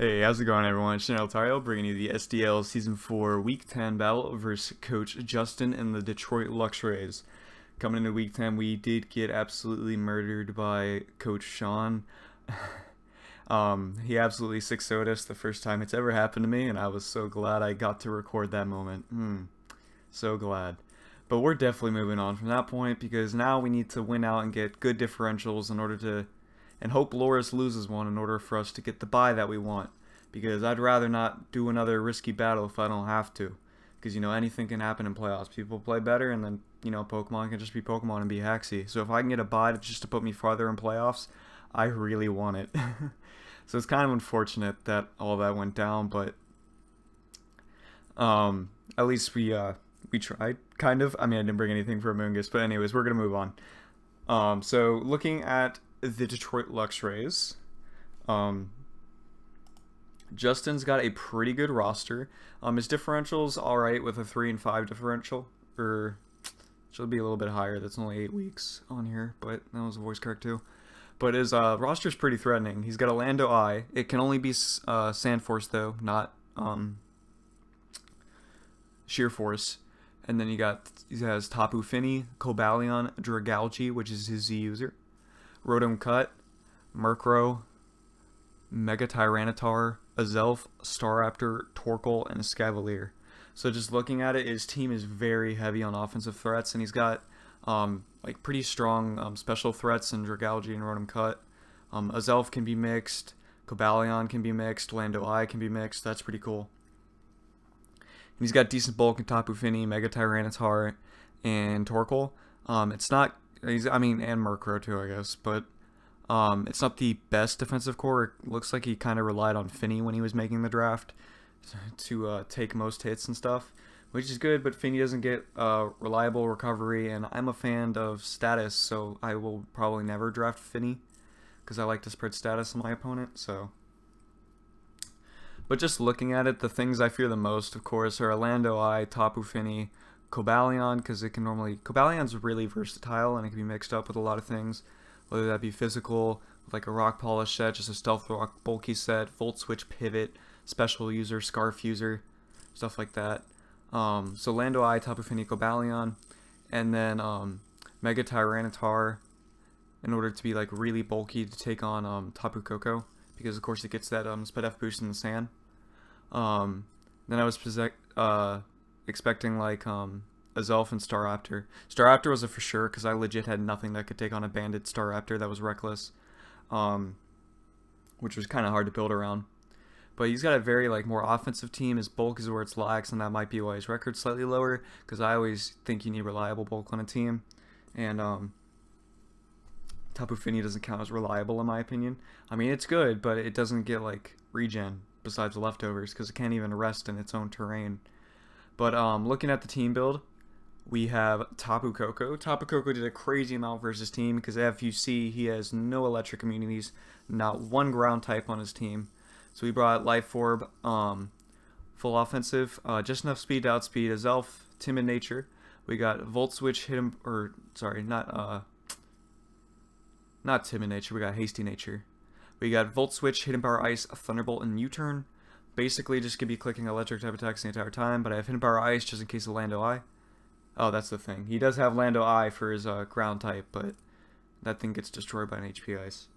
Hey, how's it going, everyone? It's GeneralTarheel bringing you the SDL Season 4 Week 10 battle versus Coach Justin and the Detroit Luxrays. Coming into Week 10, we did get absolutely murdered by Coach Sean. He absolutely 6-0'd us the first time it's ever happened to me, and I was so glad I got to record that moment. So glad. But we're definitely moving on from that point because now we need to win out and get good differentials in order to and hope Loris loses one in order for us to get the bye that we want. Because I'd rather not do another risky battle if I don't have to. Because, anything can happen in playoffs. People play better, and then, Pokemon can just be Pokemon and be haxy. So if I can get a bye just to put me farther in playoffs, I really want it. So it's kind of unfortunate that all that went down, but at least we tried, kind of. I mean, I didn't bring anything for Amoongus, but anyways, we're going to move on. So looking at the Detroit Luxrays, Justin's got a pretty good roster. His differential's alright with a 3 and 5 differential, or should be a little bit higher. That's only 8 weeks on here, but that was a voice crack too. But his roster's pretty threatening. He's got a Lando Eye. It can only be Sand Force though, not Sheer Force. And then he has Tapu Fini, Cobalion, Dragalge, which is his Z user, Rotom Cut, Murkrow, Mega Tyranitar, Azelf, Staraptor, Torkoal, and a Scavalier. So just looking at it, his team is very heavy on offensive threats, and he's got pretty strong special threats in Dragalge and Rotom Cut. Azelf can be mixed, Cobalion can be mixed, Lando Eye can be mixed. That's pretty cool. And he's got decent bulk in Tapu Fini, Mega Tyranitar, and Torkoal. And Murkrow too, I guess, but it's not the best defensive core. It looks like he kind of relied on Fini when he was making the draft to take most hits and stuff, which is good, but Fini doesn't get reliable recovery, and I'm a fan of status, so I will probably never draft Fini because I like to spread status on my opponent, so. But just looking at it, the things I fear the most, of course, are Lando Eye, Tapu Fini, Cobalion, because Cobalion's really versatile, and it can be mixed up with a lot of things. Whether that be physical, like a rock polish set, just a stealth rock bulky set, volt switch pivot, special user, scarf user, stuff like that. So Lando Eye, Tapu Fini, Cobalion, and then Mega Tyranitar in order to be like really bulky to take on Tapu Koko, because of course it gets that Sped F boost in the sand. Then I was expecting like Azelf and Staraptor. Staraptor was a for sure because I legit had nothing that could take on a banded Staraptor that was reckless, which was kind of hard to build around. But he's got a very more offensive team. His bulk is where it's lax, and that might be why his record's slightly lower, because I always think you need reliable bulk on a team. And Tapu Fini doesn't count as reliable in my opinion. I mean, it's good, but it doesn't get regen besides the leftovers because it can't even rest in its own terrain. But looking at the team build, we have Tapu Koko. Tapu Koko did a crazy amount versus team because if you see, he has no electric immunities, not one ground type on his team. So we brought Life Orb, full offensive, just enough speed to outspeed Azelf, Timid Nature. We got Volt Switch, not Timid Nature, we got Hasty Nature. We got Volt Switch, Hidden Power Ice, Thunderbolt, and U-Turn. Basically, just could be clicking electric type attacks the entire time, but I have Hidden Power Ice just in case of Lando Eye. Oh, that's the thing. He does have Lando Eye for his ground type, but that thing gets destroyed by an HP Ice.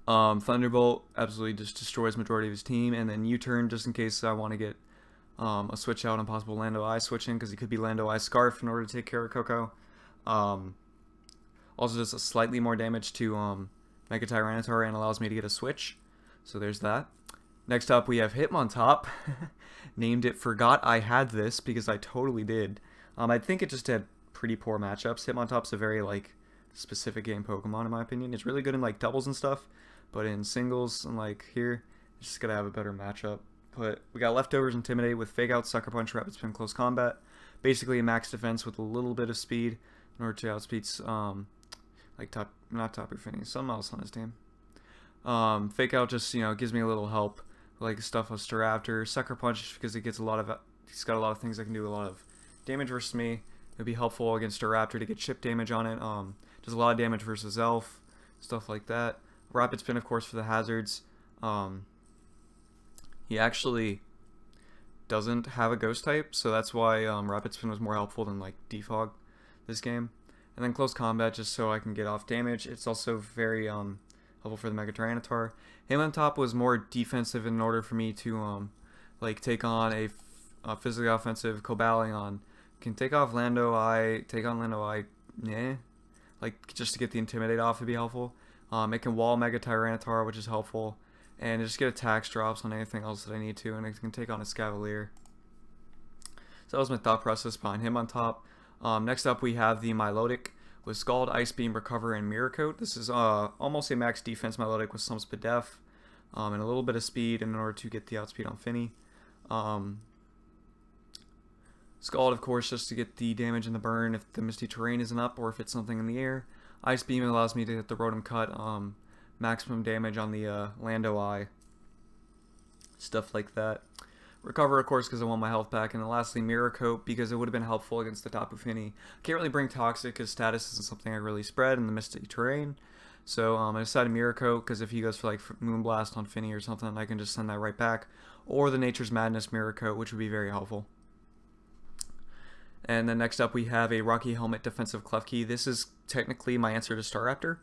Thunderbolt absolutely just destroys majority of his team, and then U-Turn just in case I want to get a switch out on possible Lando Eye switching, because he could be Lando Eye Scarf in order to take care of Koko. Also does a slightly more damage to Mega Tyranitar and allows me to get a switch. So there's that. Next up, we have Hitmontop. Named it Forgot I Had This because I totally did. I think it just had pretty poor matchups. Hitmontop's a very specific game Pokemon in my opinion. It's really good in doubles and stuff, but in singles and here, it's just gotta have a better matchup. But we got Leftovers, Intimidate with Fake Out, Sucker Punch, Rapid Spin, Close Combat. Basically a max defense with a little bit of speed in order to outspeed not Tapu Fini, something else on his team. Fake Out just gives me a little help, stuff with Staraptor. Sucker Punch because he's got a lot of things that can do a lot of damage versus me. It'd be helpful against Staraptor to get chip damage on it. Does a lot of damage versus Elf, stuff like that. Rapid Spin, of course, for the hazards. Um, he actually doesn't have a ghost type, so that's why Rapid Spin was more helpful than like Defog this game. And then Close Combat, just so I can get off damage. It's also very helpful for the Mega Tyranitar. Him on top was more defensive in order for me to like take on a physically offensive Cobalion. Can take off Lando Eye, take on Lando Eye, yeah. Like just to get the Intimidate off would be helpful. It can wall Mega Tyranitar, which is helpful. And just get attacks drops on anything else that I need to, and it can take on a Scavalier. So that was my thought process behind him on top. Next up we have the Milotic with Scald, Ice Beam, Recover, and Mirror Coat. This is almost a max defense Milotic with some Spadef and a little bit of speed in order to get the outspeed on Finny. Scald, of course, just to get the damage and the burn if the Misty Terrain isn't up or if it's something in the air. Ice Beam allows me to hit the Rotom Cut, maximum damage on the Lando Eye, stuff like that. Recover, of course, because I want my health back. And then lastly, Mirror Coat, because it would have been helpful against the Tapu Fini. Can't really bring Toxic, because status isn't something I really spread in the Mystic Terrain. So I decided Mirror Coat, because if he goes for like Moonblast on Fini or something, I can just send that right back. Or the Nature's Madness Mirror Coat, which would be very helpful. And then next up we have a Rocky Helmet Defensive Klefki. This is technically my answer to Staraptor.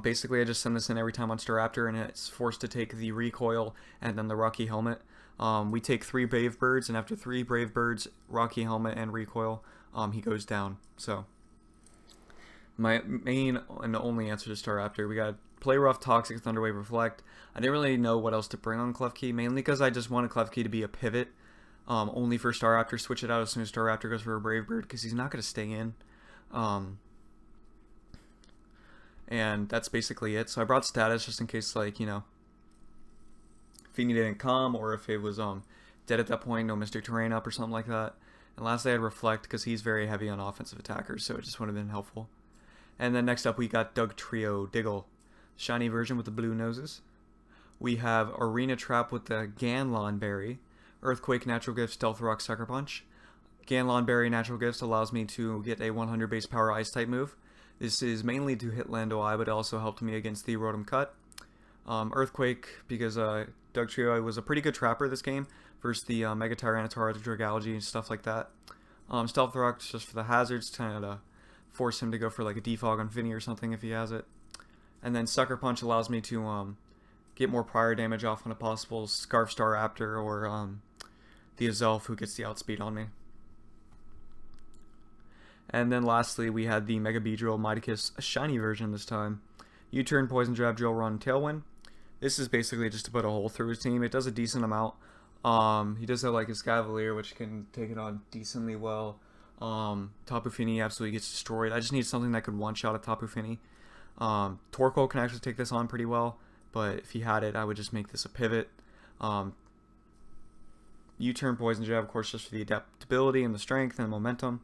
Basically I just send this in every time on Staraptor, and it's forced to take the Recoil and then the Rocky Helmet. We take 3 Brave Birds, and after 3 Brave Birds, Rocky Helmet, and Recoil, he goes down. So my main and only answer to Staraptor, we got Play Rough, Toxic, Thunderwave, Reflect. I didn't really know what else to bring on Klefki, mainly because I just wanted Klefki to be a pivot. Only for Staraptor, switch it out as soon as Staraptor goes for a Brave Bird, because he's not going to stay in. And that's basically it. So I brought status just in case, like, you know, Fini didn't come, or if it was dead at that point, no Mr. Terrain up or something like that. And lastly I had Reflect, because he's very heavy on offensive attackers, so it just would have been helpful. And then next up we got Doug Trio Diggle, shiny version with the blue noses. We have Arena Trap with the Ganlon Berry, Earthquake, Natural Gift, Stealth Rock, Sucker Punch. Ganlon Berry Natural Gifts allows me to get a 100 base power Ice type move. This is mainly to hit Lando Eye, but it also helped me against the Rotom Cut. Earthquake, because Doug Trio was a pretty good trapper this game versus the Mega Tyranitar, Dragalge, and stuff like that. Stealth Rock just for the hazards, kind of force him to go for like a Defog on Fini or something if he has it. And then Sucker Punch allows me to get more prior damage off on a possible Scarf Star Raptor or the Azelf who gets the outspeed on me. And then lastly, we had the Mega Beedrill Mightykiss, a shiny version this time. U-Turn, Poison Jab, Drill Run, Tailwind. This is basically just to put a hole through his team. It does a decent amount. He does have like his Cavalier, which can take it on decently well. Tapu Fini absolutely gets destroyed. I just need something that could one-shot a Tapu Fini. Torkoal can actually take this on pretty well, but if he had it, I would just make this a pivot. U-Turn, Poison Jab, of course, just for the adaptability and the strength and the momentum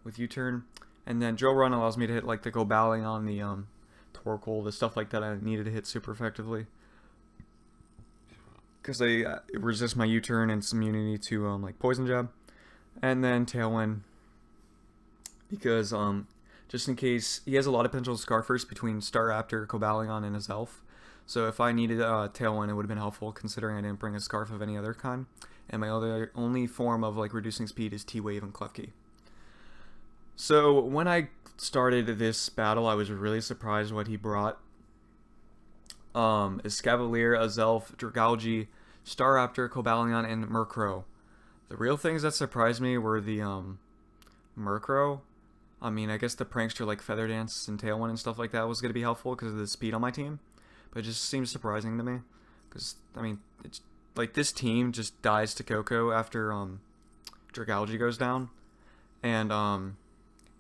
with U-Turn. And then Drill Run allows me to hit like the Cobalion on the Torkoal, the stuff like that I needed to hit super effectively. Because they resist my U-Turn and some immunity to like Poison Jab. And then Tailwind, because just in case, he has a lot of potential Scarfers between Staraptor, Cobalion, and his elf. So if I needed Tailwind, it would have been helpful, considering I didn't bring a Scarf of any other kind. And my only form of like reducing speed is T-Wave and Klefki. So when I started this battle, I was really surprised what he brought. Escavalier, Azelf, Dragalge, Staraptor, Cobalion, and Murkrow. The real things that surprised me were the Murkrow. I mean, I guess the prankster like Feather Dance and Tailwind and stuff like that was going to be helpful because of the speed on my team. But it just seems surprising to me. Because, I mean, it's like this team just dies to Coco after Dragalge goes down. And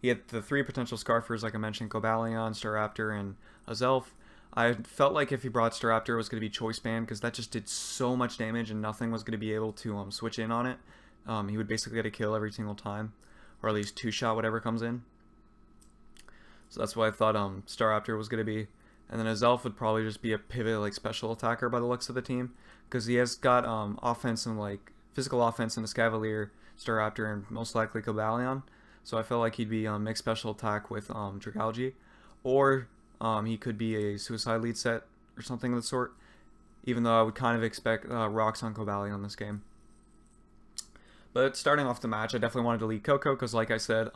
he had the 3 potential Scarfers, like I mentioned, Cobalion, Staraptor, and Azelf. I felt like if he brought Staraptor, it was going to be Choice Band, because that just did so much damage and nothing was going to be able to switch in on it. He would basically get a kill every single time, or at least 2-shot whatever comes in. So that's why I thought Staraptor was going to be. And then Azelf would probably just be a pivot, like special attacker by the looks of the team, because he has got offense and like physical offense in Escavalier, Staraptor, and most likely Cobalion. So I felt like he'd be mixed special attack with Dragalge, or he could be a Suicide Lead set or something of the sort. even though I would kind of expect rocks on Cobalion on this game. But starting off the match, I definitely wanted to lead Coco because, like I said,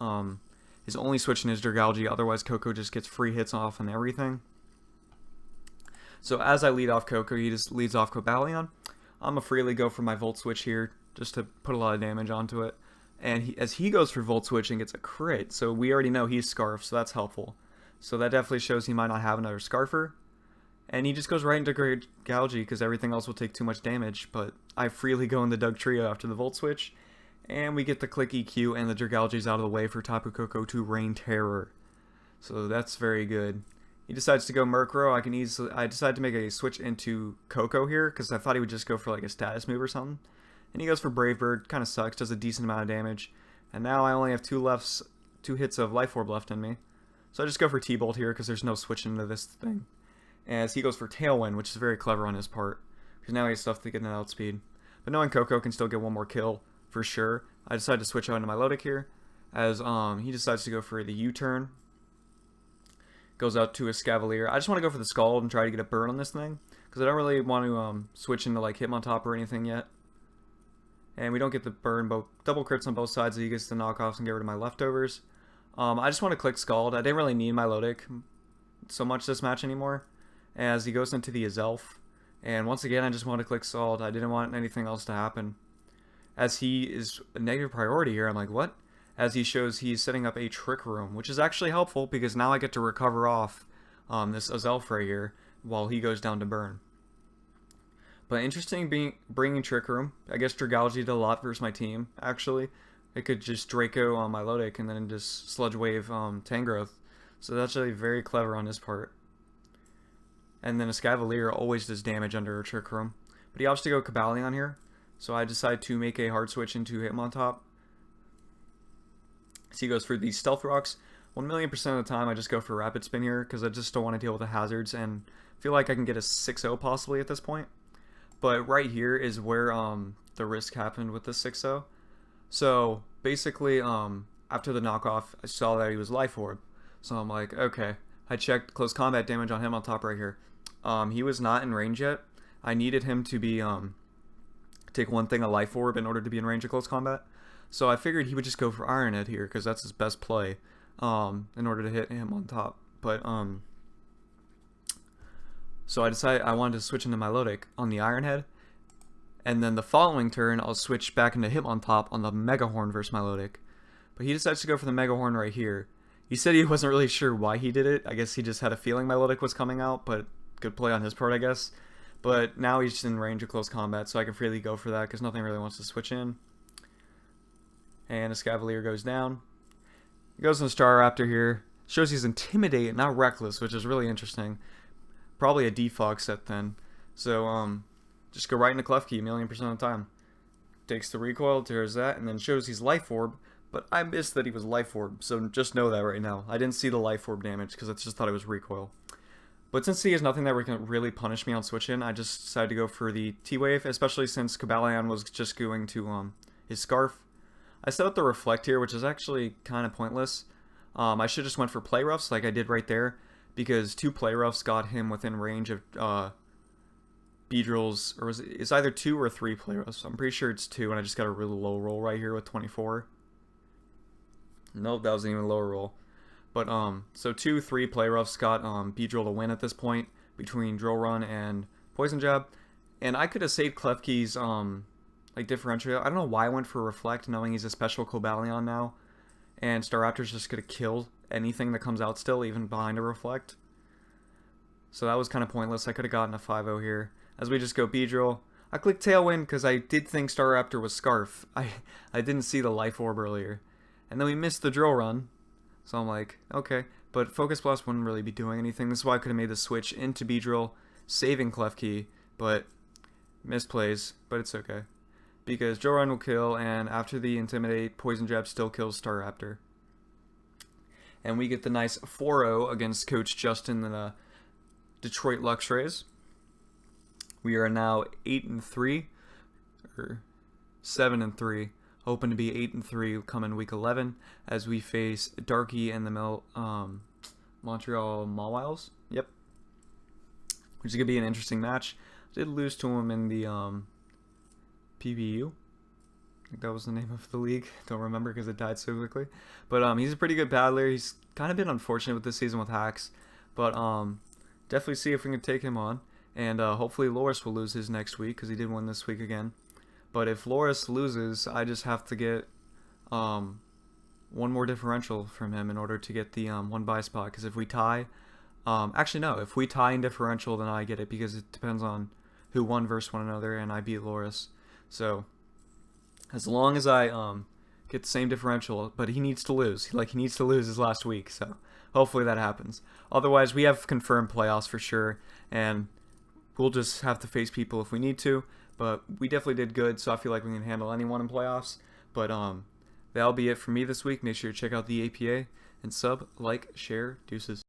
his only switching is Dragalge. Otherwise, Coco just gets free hits off and everything. So as I lead off Coco, he just leads off Cobalion. I'm going to freely go for my Volt Switch here just to put a lot of damage onto it. And as he goes for Volt Switch and gets a crit, so we already know he's Scarf, so that's helpful. So that definitely shows he might not have another Scarfer. And he just goes right into Dragalge because everything else will take too much damage. But I freely go in the Doug Trio after the Volt Switch. And we get the Click EQ and the Dragalge's out of the way for Tapu Koko to Rain Terror. So that's very good. He decides to go Murkrow. I decided to make a switch into Coco here because I thought he would just go for like a status move or something. And he goes for Brave Bird. Kind of sucks. Does a decent amount of damage. And now I only have two hits of Life Orb left in me. So I just go for T-Bolt here because there's no switching into this thing. As he goes for Tailwind, which is very clever on his part. Because now he has stuff to get an outspeed. But knowing Coco can still get one more kill for sure, I decided to switch out into Milotic here. As he decides to go for the U-turn. Goes out to a Scavalier. I just want to go for the Scald and try to get a burn on this thing. Because I don't really want to switch into like Hitmontop or anything yet. And we don't get the burn, but double crits on both sides, so he gets the knockoffs and get rid of my leftovers. I just want to click Scald. I didn't really need Milotic so much this match anymore. As he goes into the Azelf. And once again, I just want to click Scald. I didn't want anything else to happen. As he is a negative priority here, I'm like, what? As he shows he's setting up a Trick Room, which is actually helpful because now I get to recover off this Azelf right here while he goes down to burn. But interesting bringing Trick Room. I guess Dragalge did a lot versus my team, actually. I could just Draco on Milotic and then just Sludge Wave Tangrowth. So that's actually very clever on his part. And then a Scavalier always does damage under a Trick Room. But he opts to go Cobalion here. So I decide to make a hard switch into Hitmontop. So he goes for these Stealth Rocks. 1,000,000% of the time I just go for Rapid Spin here because I just don't want to deal with the hazards and feel like I can get a 6-0 possibly at this point. But right here is where the risk happened with the 6-0. So basically after the knockoff I saw that he was Life Orb. So I'm like, okay. I checked close combat damage on him on top right here. He was not in range yet. I needed him to be take one thing a Life Orb in order to be in range of close combat. So I figured he would just go for Iron Head here because that's his best play in order to hit him on top. But so I decided I wanted to switch into Milotic on the Iron Head. And then the following turn I'll switch back into Hitmontop on the Mega Horn versus Milotic. But he decides to go for the Mega Horn right here. He said he wasn't really sure why he did it. I guess he just had a feeling Milotic was coming out, but good play on his part, I guess. But now he's in range of close combat, so I can freely go for that because nothing really wants to switch in. And a Scavalier goes down. He goes in the Staraptor here. Shows he's Intimidate, not Reckless, which is really interesting. Probably a defog set then. So, just go right into Klefki 1,000,000% of the time. Takes the recoil, tears that, and then shows he's Life Orb. But I missed that he was Life Orb, so just know that right now. I didn't see the Life Orb damage because I just thought it was recoil. But since he has nothing that can really punish me on switch in, I just decided to go for the T-Wave, especially since Cobalion was just going to his Scarf. I set up the Reflect here, which is actually kind of pointless. I should just went for Play Roughs like I did right there, because 2 Play Roughs got him within range of Beedrill's, or it's either 2 or 3 Play Roughs. I'm pretty sure it's 2, and I just got a really low roll right here with 24. Nope, that was an even lower roll. But, so 2-3 Play Roughs got Beedrill to win at this point, between Drill Run and Poison Jab. And I could have saved Klefki's, like, differential. I don't know why I went for Reflect, knowing he's a special Cobalion now. And Staraptor's just gonna kill anything that comes out still, even behind a Reflect. So that was kind of pointless. I could have gotten a 5-0 here. As we just go Beedrill. I clicked Tailwind because I did think Staraptor was Scarf. I didn't see the Life Orb earlier. And then we missed the Drill Run. So I'm like, okay. But Focus Blast wouldn't really be doing anything. This is why I could have made the switch into Beedrill, saving Klefki, but misplays. But it's okay. Because Drill Run will kill, and after the Intimidate, Poison Jab still kills Staraptor. And we get the nice 4-0 against Coach Justin in the Detroit Luxrays. We are now 8-3, or 7-3. Hoping to be 8-3 coming week 11 as we face Darky and the Montreal Mawwiles. Yep. Which is going to be an interesting match. Did lose to him in the PBU. I think that was the name of the league. Don't remember because it died so quickly. But he's a pretty good battler. He's kind of been unfortunate with this season with hacks. But definitely see if we can take him on. And hopefully Loris will lose his next week because he did win this week again. But if Loris loses, I just have to get one more differential from him in order to get the one bye spot. Because if we tie, actually no, if we tie in differential, then I get it because it depends on who won versus one another, and I beat Loris. So as long as I get the same differential, but he needs to lose. He needs to lose his last week. So hopefully that happens. Otherwise, we have confirmed playoffs for sure, and we'll just have to face people if we need to. But we definitely did good, so I feel like we can handle anyone in playoffs. But that'll be it for me this week. Make sure to check out the APA and sub, like, share, deuces.